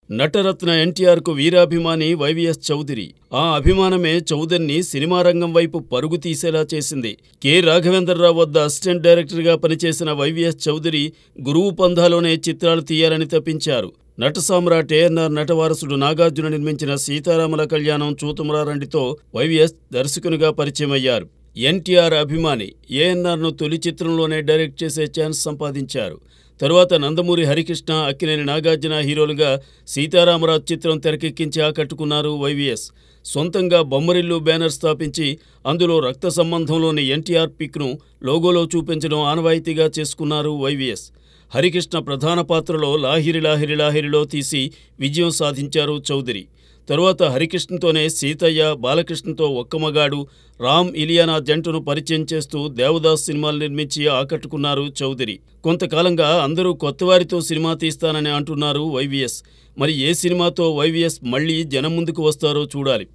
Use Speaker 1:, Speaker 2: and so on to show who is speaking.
Speaker 1: నటరత్న ఎన్టీఆర్కు వీరాభిమాని వైవీఎస్ చౌదరి. ఆ అభిమానమే చౌదరిని సినిమా రంగం వైపు పరుగు తీసేలా చేసింది. కె. రాఘవేంద్రరావు వద్ద అసిస్టెంట్ డైరెక్టర్గా పనిచేసిన వైవీఎస్ చౌదరి గురువు పంథాలోనే చిత్రాలు తీయాలని తప్పించారు. నట సామ్రాట్ ఏఎన్నార్ నటవారసుడు నాగార్జున నిర్మించిన సీతారాముల కళ్యాణం చూతుమరారండితో వైవీఎస్ దర్శకునిగా పరిచయమయ్యారు. ఎన్టీఆర్ అభిమాని ఏఎన్నార్ను తొలి చిత్రంలోనే డైరెక్ట్ చేసే ఛాన్స్ సంపాదించారు. తరువాత నందమూరి హరికృష్ణ, అక్కినేని నాగార్జున హీరోలుగా సీతారామరాజు చిత్రం తెరకెక్కించి ఆకట్టుకున్నారు వైవీఎస్. సొంతంగా బొమ్మరిల్లు బ్యానర్ స్థాపించి అందులో రక్త సంబంధంలోని ఎన్టీఆర్ పిక్ను లోగోలో చూపించడం ఆనవాయితీగా చేసుకున్నారు వైవీఎస్. హరికృష్ణ ప్రధాన పాత్రలో లాహిరి లాహిరి లాహిరిలో తీసి విజయం సాధించారు చౌదరి. తరువాత హరికృష్ణతోనే సీతయ్య, బాలకృష్ణతో ఒక్కమగాడు, రామ్ ఇలియానా జంటను పరిచయం చేస్తూ దేవదాస్ సినిమాలు నిర్మించి ఆకట్టుకున్నారు చౌదరి. కొంతకాలంగా అందరూ కొత్తవారితో సినిమా తీస్తానని అంటున్నారు వైవీఎస్. మరి ఏ సినిమాతో వైవీఎస్ మళ్లీ జనం ముందుకు వస్తారో చూడాలి.